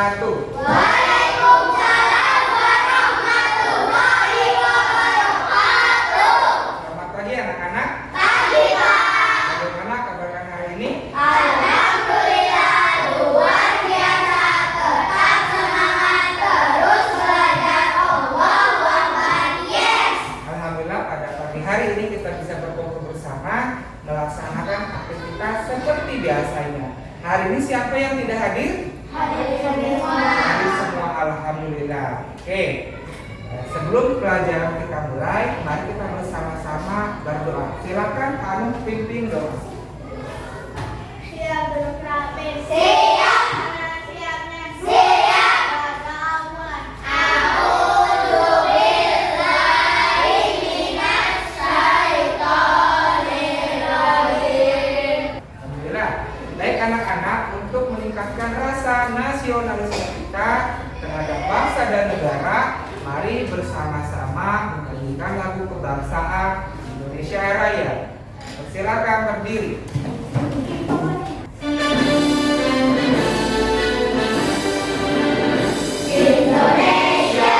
wabarakatuh. Waalaikumsalam warahmatullahi wabarakatuh. Selamat pagi anak-anak. Pagi, Pak. Bagaimana kabar kalian hari ini? Alhamdulillah luar biasa. Tetap semangat terus belajar. Allahu Akbar. Yes. Alhamdulillah pada pagi hari ini kita bisa berkumpul bersama melaksanakan aktivitas seperti biasanya. Hari ini siapa yang tidak hadir? Hadir semua. Hadir semua, alhamdulillah. Oke. Sebelum pelajaran kita mulai, mari kita bersama-sama berdoa. Silakan kamu pimpin doa. Siap berpraktek. Siap. Siapnya. Siap. Berawan. A'udzu billahi minasy syaithanir rajim. Alhamdulillah. Baik anak-anak, untuk meningkatkan rasa nasionalisme kita terhadap bangsa dan negara, mari bersama-sama menyanyikan lagu kebangsaan Indonesia Raya. Silakan berdiri. Indonesia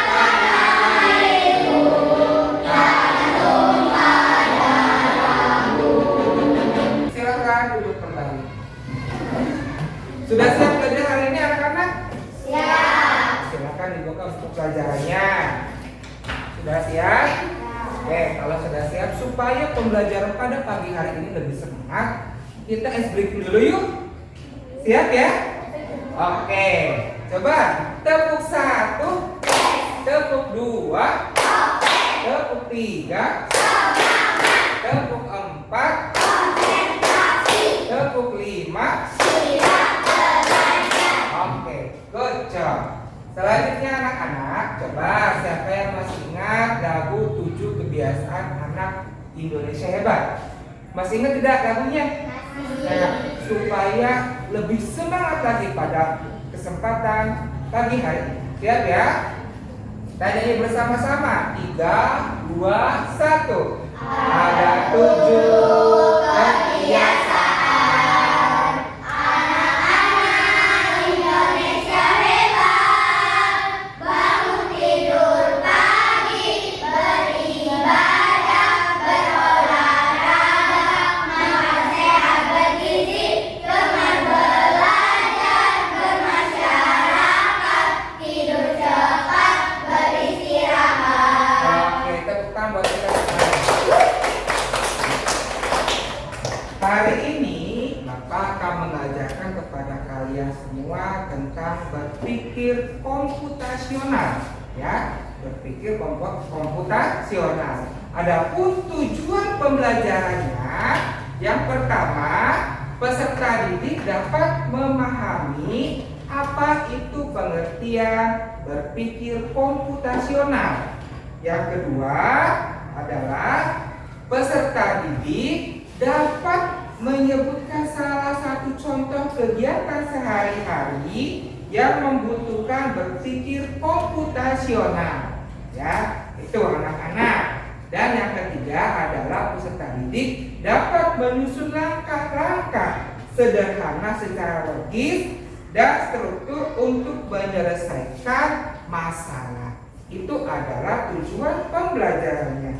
tanah airku, tanah tumpah darahku. Silakan duduk kembali. Sudah siap belajar hari ini anak-anak? Siap. Silakan dibuka untuk pelajarannya. Sudah siap? Oke, kalau sudah siap, supaya pembelajaran pada pagi hari ini lebih semangat, kita ice breaking dulu yuk. Siap ya? Oke, coba tepuk 1, tepuk 2, tepuk 3, tepuk 4, tepuk 5. Oke, good job. Selanjutnya anak-anak, coba siapa yang masih ingat lagu 7 kebiasaan anak Indonesia hebat? Masih ingat tidak lagunya? Nah, supaya lebih semangat lagi pada kesempatan pagi hari ini. Siap ya? Kita nyanyi bersama-sama. 3, 2, 1. Ada 7 kebiasaan Anak-anak Indonesia hebat, bangun tidur pagi, beribadah, berolahraga, makan sehat bergizi, gemar belajar, bermasyarakat, tidur cepat, beristirahat. Oke, tepuk tangan buat kita semua. Hari ini Bapak akan mengajarkan kepada kalian semua tentang berpikir komputasional, ya, berpikir komputasional. Adapun tujuan pembelajarannya, yang pertama, peserta didik dapat memahami apa itu pengertian berpikir komputasional. Yang kedua adalah peserta didik dapat menyebutkan salah satu contoh kegiatan sehari-hari yang membutuhkan berpikir komputasional. Ya, itu anak-anak. Dan yang ketiga adalah peserta didik dapat menyusun langkah-langkah sederhana secara logis dan struktur untuk menyelesaikan masalah. Itu adalah tujuan pembelajarannya.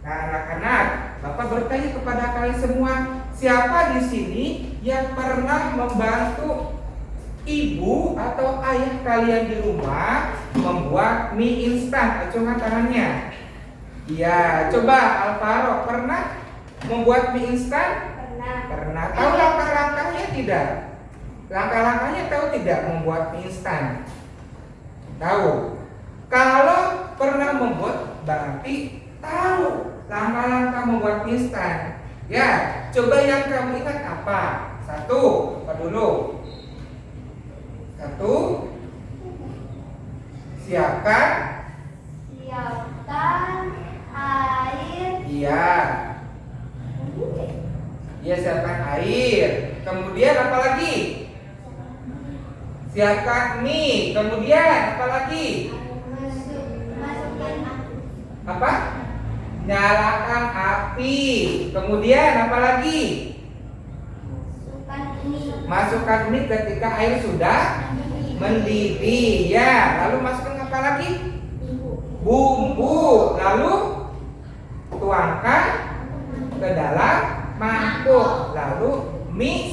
Nah, anak-anak, Bapak bertanya kepada kalian semua, siapa di sini yang pernah membantu ibu atau ayah kalian di rumah membuat mie instan? Acungkan tangannya. Iya, coba Alvaro, pernah membuat mie instan? Pernah. Tahu langkah-langkahnya tidak? Langkah-langkahnya tahu tidak membuat mie instan? Tahu. Kalau pernah membuat berarti tahu langkah-langkah membuat mie instan. Ya, coba yang kamu ingat apa? Satu, apa dulu? Satu, siapkan. Siapkan air. Iya. Iya, siapkan air. Kemudian apa lagi? Siapkan mie. Kemudian apa lagi? Masukin Apa? Nyalakan api. Kemudian apa lagi? masukkan ini. Masukkan mie ketika air sudah Mendidih ya. Lalu masukkan apa lagi? Ibu. Bumbu. Lalu tuangkan ke dalam mangkuk. Lalu mie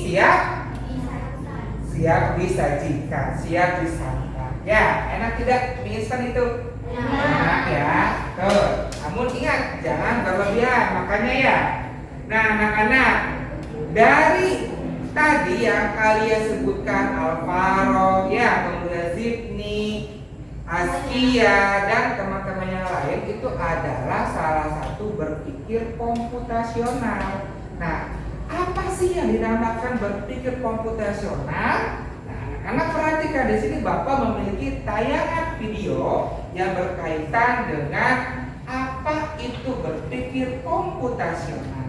siap disajikan, siap disantap. Ya, enak tidak mie instan itu? Enak ya. Tuh, namun ingat jangan berlebihan makannya ya. Nah, anak-anak, dari tadi yang kalian sebutkan Alvaro, ya, kemudian Zidni, Askia dan teman-teman yang lain itu adalah salah satu berpikir komputasional. Nah, apa sih yang dinamakan berpikir komputasional? Nah, anak-anak perhatikan di sini Bapak memiliki tayangan video yang berkaitan dengan apa itu berpikir komputasional.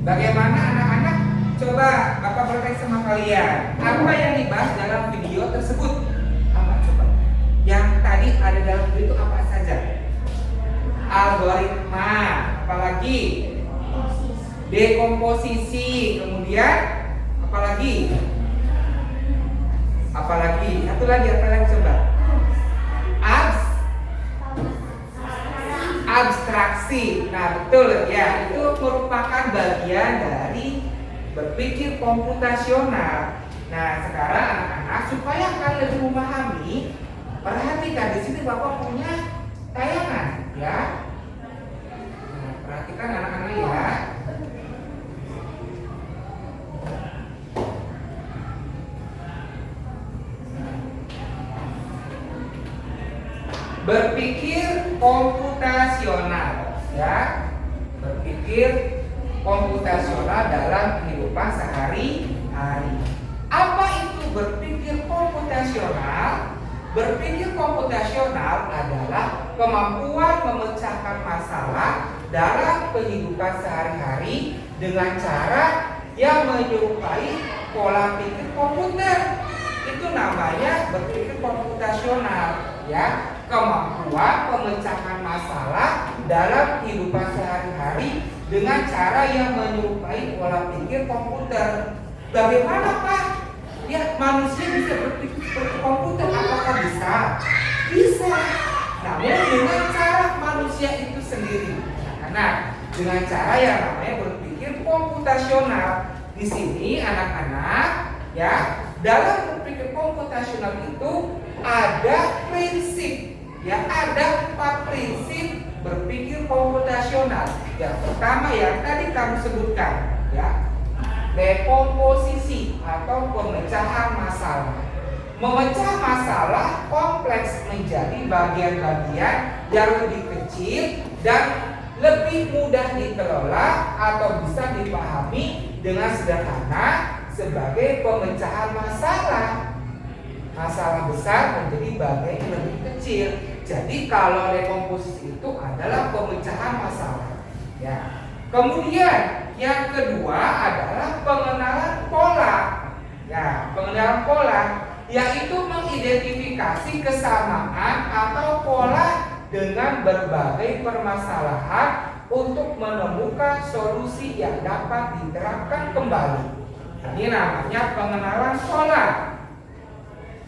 Bagaimana anak-anak? Coba Bapak bertanya sama kalian, apa yang dibahas dalam video tersebut? Apa coba? Yang tadi ada dalam video itu apa saja? Algoritma, apalagi? Dekomposisi, kemudian apalagi? Apalagi? Satu lagi, apa lagi coba? Abstraksi. Nah, betul ya, itu merupakan bagian dari berpikir komputasional. Nah, sekarang anak-anak supaya kalian lebih memahami, perhatikan di sini Bapak punya tayangan ya. Nah, perhatikan anak-anak ya. Berpikir komputasional ya, berpikir komputasional dalam kehidupan sehari-hari. Apa itu berpikir komputasional? Berpikir komputasional adalah kemampuan memecahkan masalah dalam kehidupan sehari-hari dengan cara yang menyerupai pola pikir komputer. Itu namanya berpikir komputasional, ya. Kemampuan memecahkan masalah dalam kehidupan sehari-hari dengan cara yang menyerupai pola pikir komputer. Bagaimana, Pak? Ya, manusia bisa berpikir seperti komputer. Apakah bisa? Bisa. Namun dengan cara manusia itu sendiri. Karena dengan cara yang namanya berpikir komputasional. Di sini anak-anak, ya, dalam berpikir komputasional itu ada prinsip, ya, ada 4 prinsip berpikir komputasional. Yang pertama yang tadi kami sebutkan, ya, dekomposisi atau pemecahan masalah. Memecah masalah kompleks menjadi bagian-bagian yang lebih kecil dan lebih mudah dikelola atau bisa dipahami dengan sederhana sebagai pemecahan masalah. Masalah besar menjadi bagian yang lebih kecil. Jadi kalau dekomposisi itu adalah pemecahan masalah, ya. Kemudian yang kedua adalah pengenalan pola. Ya, pengenalan pola yaitu mengidentifikasi kesamaan atau pola dengan berbagai permasalahan untuk menemukan solusi yang dapat diterapkan kembali. Ini namanya pengenalan pola.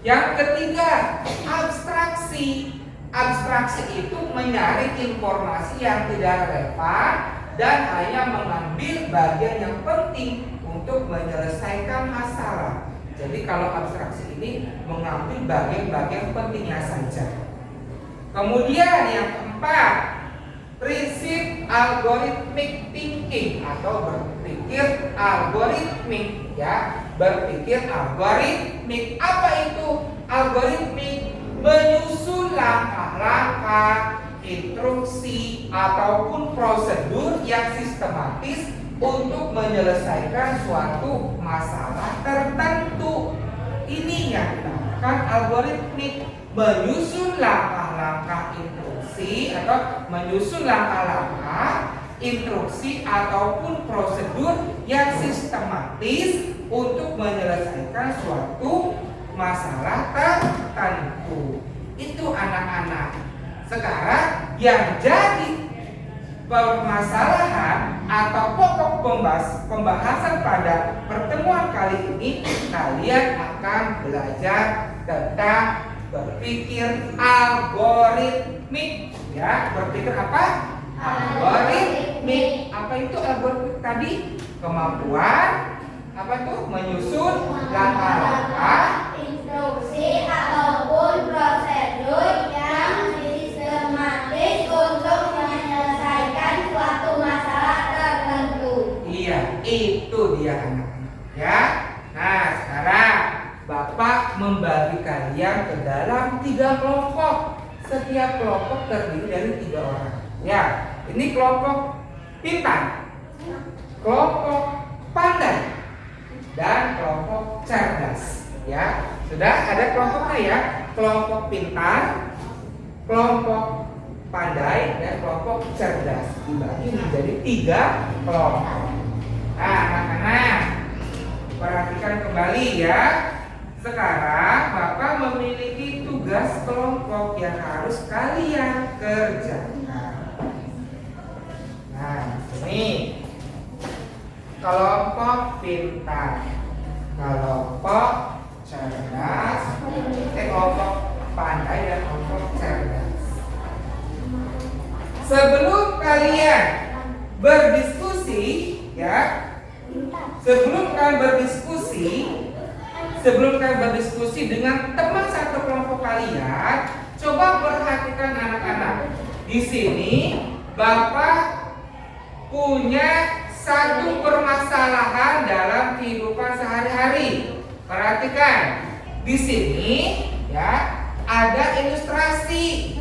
Yang ketiga, abstraksi. Abstraksi itu menyaring informasi yang tidak relevan dan hanya mengambil bagian yang penting untuk menyelesaikan masalah. Jadi kalau abstraksi ini mengambil bagian-bagian pentingnya saja. Kemudian yang keempat, prinsip algorithmic thinking atau berpikir algoritmik, ya. Berpikir algoritmik. Apa itu algoritmik? Menyusun langkah-langkah, instruksi ataupun prosedur yang sistematis untuk menyelesaikan suatu masalah tertentu. Ini yang dinamakan algoritmik, menyusun langkah-langkah instruksi atau menyusun langkah-langkah instruksi ataupun prosedur yang sistematis untuk menyelesaikan suatu masalah tertentu. Itu anak-anak. Sekarang yang jadi permasalahan atau pokok pembahasan pada pertemuan kali ini, kalian akan belajar tentang berpikir algoritmik, ya. Berpikir apa? Algoritmik. Apa itu algoritmik tadi? Kemampuan apa tuh? Menyusun langkah-langkah, instruksi ataupun prosedur yang sistematis untuk menyelesaikan suatu masalah tertentu. Iya, itu dia anak-anak, ya. Nah, sekarang Bapak membagi kalian ke dalam 3 kelompok. Setiap kelompok terdiri dari 3 orang. Ya, ini kelompok pintar, kelompok pandai, dan kelompok cerdas. Ya, sudah ada kelompoknya ya. Kelompok pintar, kelompok pandai, dan kelompok cerdas. Dibagi menjadi 3 kelompok. Nah, anak-anak, perhatikan kembali ya. Sekarang Bapak memiliki tugas kelompok yang harus kalian kerjakan. Nah, ini kelompok pintar, kelompok cerdas, kelompok pandai, dan kelompok cerdas. Sebelum kalian berdiskusi, ya, sebelum kalian berdiskusi dengan teman satu kelompok kalian, coba perhatikan anak-anak. Di sini Bapak punya satu permasalahan dalam kehidupan sehari-hari. Perhatikan, di sini ya ada ilustrasi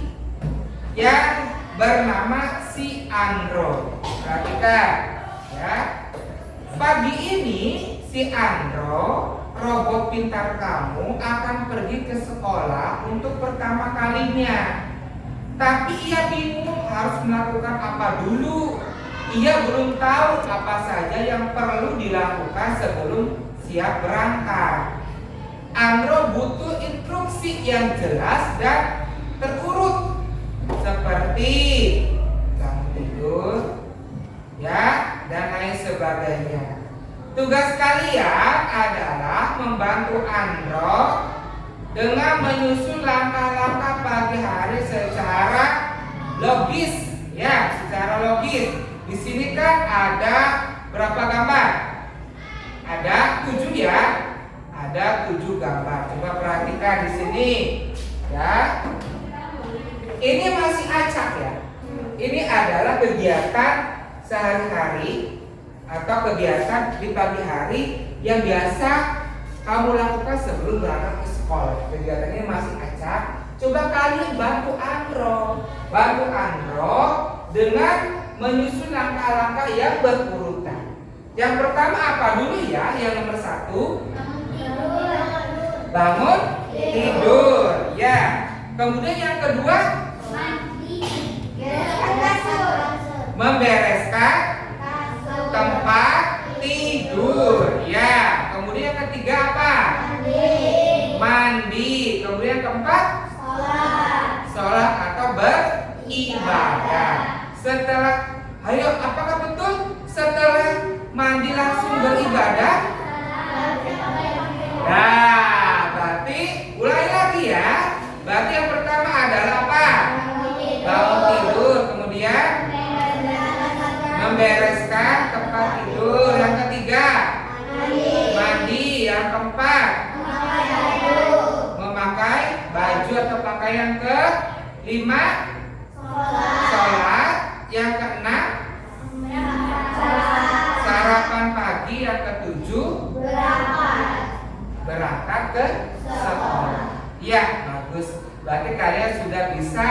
yang bernama si Andro. Perhatikan ya. Pagi ini si Andro robot pintar kamu akan pergi ke sekolah untuk pertama kalinya. Tapi ia bingung harus melakukan apa dulu. Ia belum tahu apa saja yang perlu dilakukan sebelum siap berangkat. Andro butuh instruksi yang jelas dan terurut, seperti bangun tidur, ya, dan lain sebagainya. Tugas kalian adalah membantu Andro dengan menyusun langkah-langkah pagi hari secara logis, ya, secara logis. Di sini kan ada berapa gambar? Ada 7 ya. Ada 7 gambar. Coba perhatikan di sini, ya. Ini masih acak ya. Ini adalah kegiatan sehari-hari atau kegiatan di pagi hari yang biasa kamu lakukan sebelum berangkat ke sekolah. Kegiatan ini masih acak. Coba kalian bantu Andro dengan menyusun langkah-langkah yang berurutan. Yang pertama apa dulu ya? Yang nomor 1, bangun tidur, ya. Kemudian yang kedua, membereskan tempat tidur, ya. Kemudian yang ketiga apa? Mandi. Kemudian yang keempat, sholat atau beribadah. Setelah, ayo, apakah betul setelah mandi langsung beribadah? Nah, berarti mulai lagi ya. Berarti yang pertama adalah apa? Bangun tidur. Kemudian membereskan tempat tidur. Yang ketiga, mandi. Yang keempat, memakai baju atau pakaian. Kelima, sholat. Yang keenam, sarapan pagi. Yang ketujuh, berangkat ke sekolah. Ya, bagus. Berarti kalian sudah bisa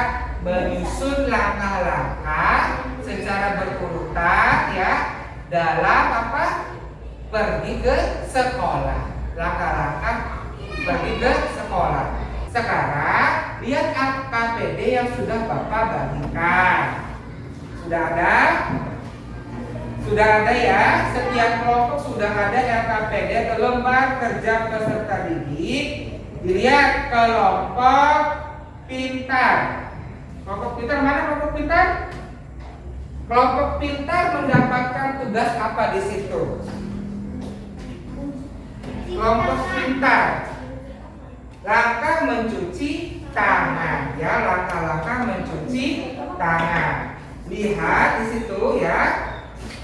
menyusun langkah-langkah secara berurutan ya dalam apa? Pergi ke sekolah. Langkah-langkah pergi ke sekolah. Sekarang lihat KPD yang sudah Bapak bagikan. Sudah ada? Sudah ada ya. Setiap kelompok sudah ada LKPD atau lembar kerja peserta didik. Dilihat kelompok pintar. Kelompok pintar mana kelompok pintar? Kelompok pintar mendapatkan tugas apa di situ? Kelompok pintar, langkah mencuci tangan, ya, langkah-langkah mencuci tangan. Lihat di situ ya.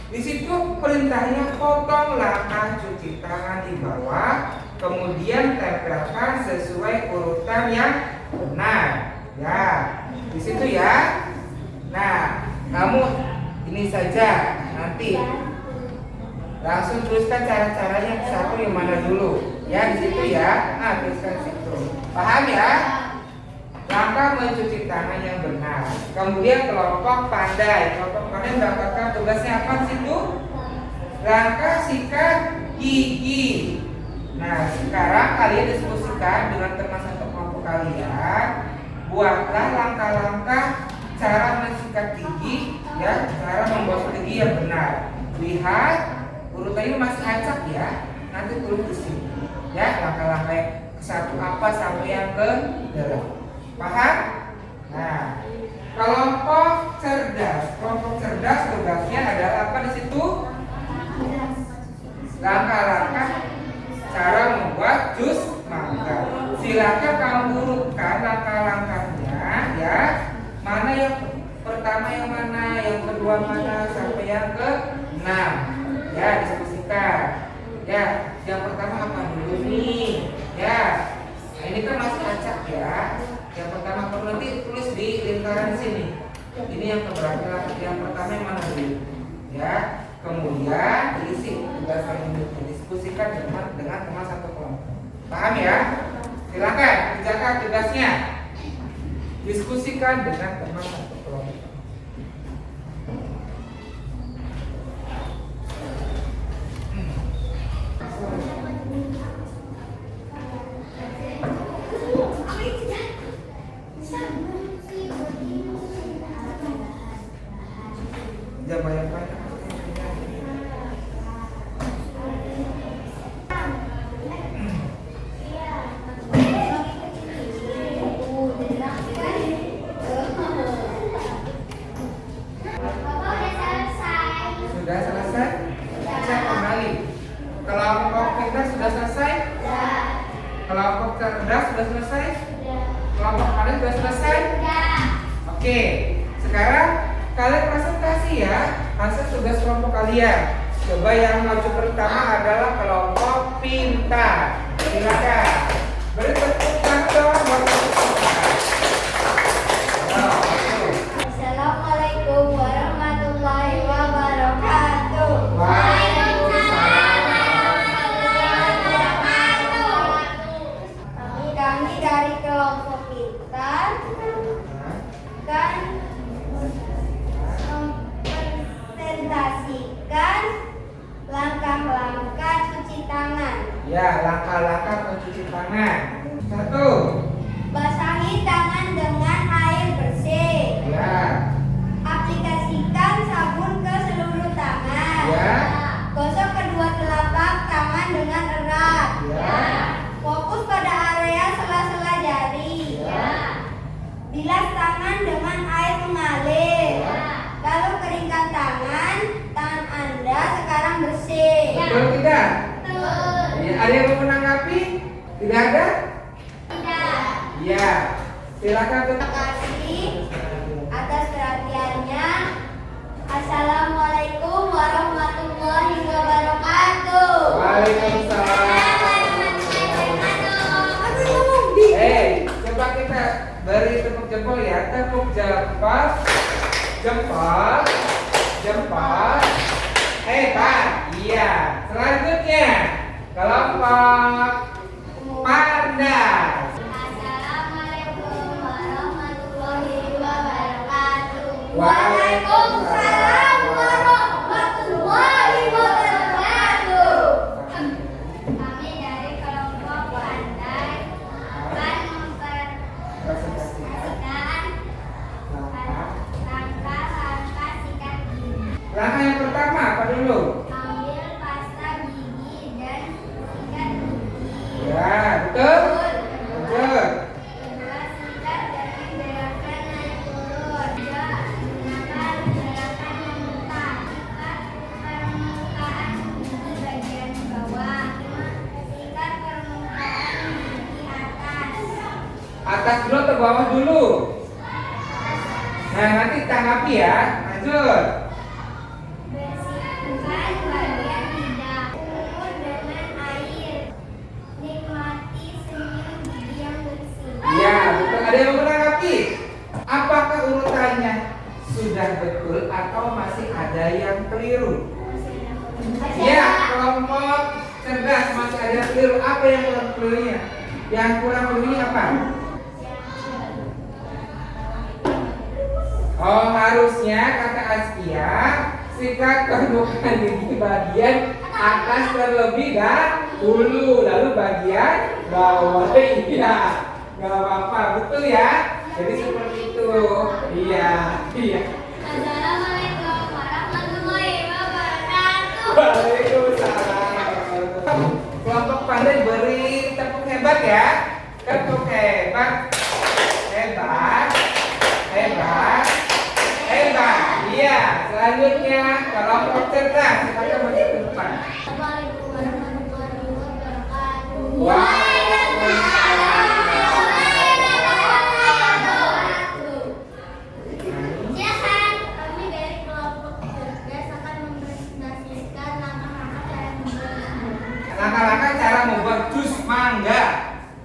Di situ perintahnya potong langkah cuci tangan di bawah, kemudian tempelkan sesuai urutan yang benar. Ya, di situ ya. Nah, kamu ini saja nanti langsung tuliskan cara-caranya satu yang mana dulu. Ya, di situ ya. Nah, tuliskan di situ. Paham ya? Langkah mencuci tangan yang benar. Kemudian kelompok pandai. Kelompok pandai mendapatkan tugasnya apa di situ? Langkah sikat gigi. Nah, sekarang kalian diskusikan dengan teman satu kelompok kalian. Buatlah langkah-langkah cara mensikat gigi, ya, cara menggosok gigi yang benar. Lihat, urutan ini masih acak ya. Nanti tulis di sini. Ya, langkah-langkah satu apa sampai yang ke 8. Paham? Nah, kelompok cerdas. Kelompok cerdas tugasnya adalah apa di situ? Langkah-langkah cara membuat jus mangga. Silakan kamu urutkan langkah-langkahnya, ya. Mana yang pertama yang mana, yang kedua mana, sampai yang ke-6. Ya, diskusikan. Ya, yang pertama apa dulu nih? Ya. Nah, ini kan masih acak ya. Yang pertama kamu nanti tulis di lingkaran sini. Ini yang keberapa? Yang pertama yang mana dulu? Ya. Kemudian diisi tugas yang didiskusikan dengan teman satu kelompok. Paham ya? Silakan kerjakan tugasnya. Diskusikan dengan teman satu kelompok. sudah selesai? Ya. Oke, sekarang kalian presentasi ya hasil tugas kelompok kalian. Coba yang maju pertama adalah kelompok pintar. Silakan. Beri tepuk tangan dong buat kelompok pintar. Assalamualaikum warahmatullahi wabarakatuh. Waalaikumsalam. Kami dari kelompok pintar akan mempresentasikan langkah-langkah cuci tangan. Ya, langkah-langkah mencuci tangan. 1. Basahi tangan dengan air bersih. Ya. Aplikasikan sabun ke seluruh tangan. Ya. Gosok kedua telapak tangan dengan erat. Ya. Fokus pada area sela-sela jari. Bilas tangan dengan air mengalir. Lalu keringkan tangan. Tangan Anda sekarang bersih. Betul tidak? Ya, ada yang mau menanggapi? Tidak ada? Tidak. Ya. Silakan Terima kasih atas perhatiannya. Assalamualaikum warahmatullahi wabarakatuh. Waalaikumsalam. Coba kita beri tepuk jempol ya. Tepuk jempol. Jempol. Jempol. Hebat. Iya. Selanjutnya kelompok panda. Assalamualaikum warahmatullahi wabarakatuh. Waalaikumsalam warahmatullahi wabarakatuh. Kami dari kelompok pandai akan mempresentasikan langkah-langkah sikat gigi. Langkah yang pertama apa dulu? Ambil pasta gigi dan sikat gigi. Ya, betul. Betul. Kedua, sikat dengan gerakan naik turun. Tiga, gunakan gerakan memutar. Sikat permukaan gigi bagian bawah. Lima, sikat permukaan gigi atas. Atas dulu atau bawah dulu? Nah, nanti tanggapi ya. Lanjut. Bersihkan bagian lidah. Umur dengan air. Nikmati senyum gigi yang bersih. Iya, betul. Ada yang mau menanggapi? Apakah urutannya sudah betul atau masih ada yang keliru? Ya, kelompok cerdas masih ada yang keliru. Apa yang kurang kelirunya? Yang kurang kelirunya apa? Oh, harusnya kata Askia, sikat permukaan gigi bagian atas terlebih dahulu, lalu bagian bawah. Iya, nggak apa-apa, betul ya. Jadi seperti itu. Iya, iya. Assalamualaikum warahmatullahi wabarakatuh. Waalaikumsalam. Kelompok pandai beri tepuk hebat ya. Tepuk hebat. Hebat. Hebat. Hebat. Iya. Selanjutnya kelompok cerdas. Silakan maju ke depan. Assalamualaikum warahmatullahi wabarakatuh. Ya kan, kami dari kelompok cerdas akan mempresentasikan Langkah-langkah cara membuat jus mangga.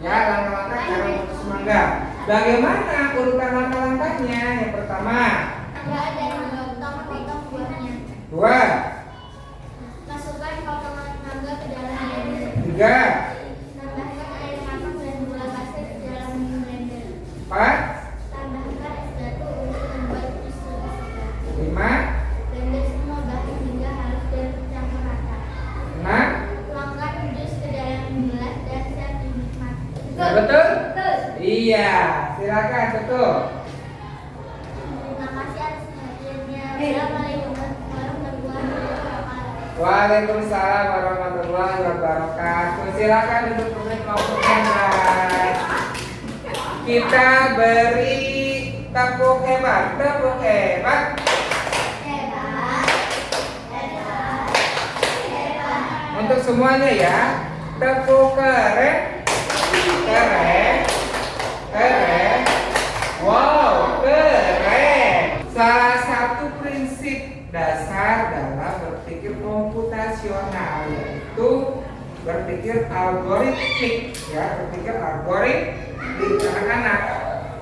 Ya, langkah-langkah cara membuat jus mangga. Bagaimana urutan langkah-langkahnya? Yang pertama, buahnya. 2, Masukkan potongan mangga ke dalam blender. 3, Tambahkan air panas dan gula pasir ke dalam blender. 4, Tambahkan es batu untuk membuat jus lebih segar. 5, Blender semua bahan hingga halus dan tercampur rata. 6. Tuangkan jus ke dalam gelas dan siap dinikmati. Sudah betul? Betul. Iya, silakan betul. Terima kasih atas perhatiannya. Assalamualaikum warahmatullahi wabarakatuh. Waalaikumsalam warahmatullahi wabarakatuh. Silakan duduk kembali kelompoknya. Kita beri tepuk hebat, tepuk hebat. Hebat. Hebat. Hebat. Untuk semuanya ya, tepuk keren, keren, keren, berpikir algoritmik, ya, berpikir algoritmik anak-anak.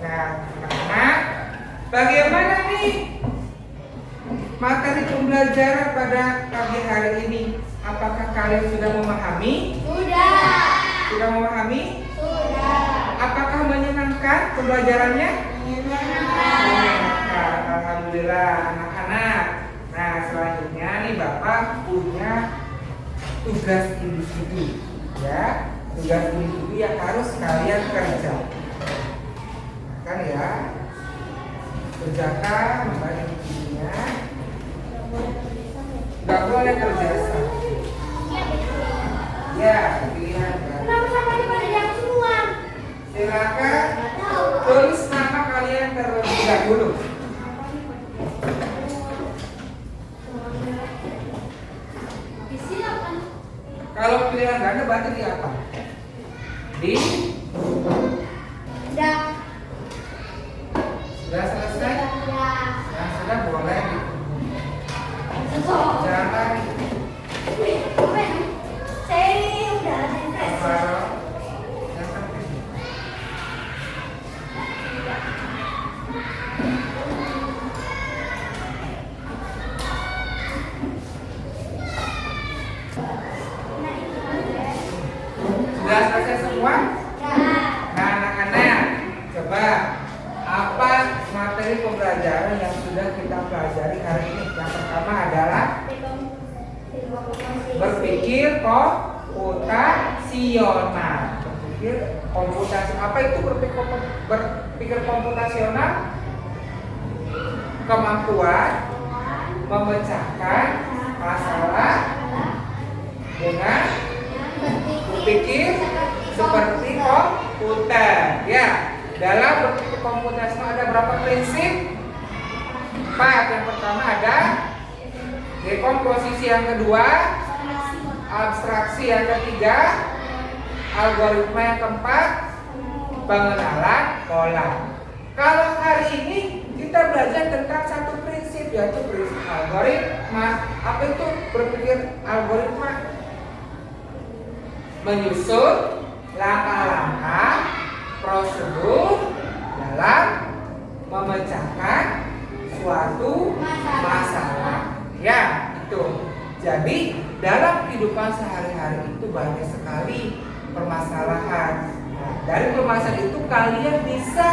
Nah, anak-anak, bagaimana nih materi pembelajaran pada pagi hari ini? Apakah kalian sudah memahami? Sudah. Sudah memahami? Sudah. Apakah menyenangkan pembelajarannya? Menyenangkan. Alhamdulillah anak-anak. Nah, selanjutnya nih Bapak punya tugas individu, ya. Tugas individu yang harus kalian kerjakan, ya. Kerjakan membaca bukunya. Gak boleh kerja sama. Ya, pilihan kan. Kenapa sampai pada jam semua? Silakan tulis nama kalian terlebih dahulu. Kalau pilihan ganda berarti di apa? Di? Sudah. Sudah selesai? Sudah. Yang sudah boleh. Sudah. Jangan Saya udah ada Alvaro. Yang penting. Sudah selesai semua? Nah, anak-anak, coba apa materi pembelajaran yang sudah kita pelajari hari ini? Yang pertama adalah berpikir komputasional. Berpikir komputasi. Apa itu berpikir komputasional? Kemampuan memecahkan masalah dengan berpikir seperti komputer. Ya, dalam berpikir komputasional ada berapa prinsip? 4. Yang pertama ada dekomposisi, yang kedua abstraksi, yang ketiga algoritma, yang keempat pengenalan pola. Kalau hari ini kita belajar tentang satu prinsip, yaitu prinsip algoritma. Apa itu berpikir algoritma? Menyusun langkah-langkah prosedur dalam memecahkan suatu masalah. Ya, itu. Jadi dalam kehidupan sehari-hari itu banyak sekali permasalahan. Nah, dari permasalahan itu kalian bisa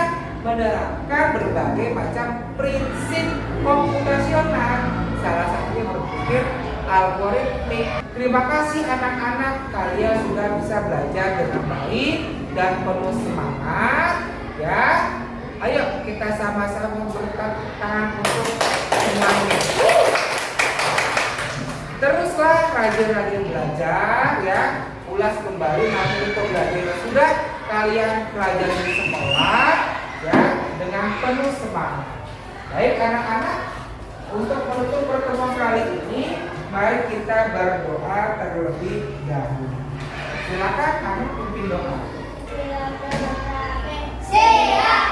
menerapkan berbagai macam prinsip komputasional. Salah satunya berpikir algoritmik. Terima kasih anak-anak, kalian sudah bisa belajar dengan baik dan penuh semangat, ya. Ayo kita sama-sama bertepuk tangan untuk semuanya. Teruslah rajin-rajin belajar, ya. Ulas kembali materi pembelajaran yang sudah kalian pelajari di sekolah, ya, dengan penuh semangat. Baik anak-anak, untuk menutup pertemuan kali ini, mari kita berdoa terlebih dahulu. Silakan kamu pimpin doa. Siap.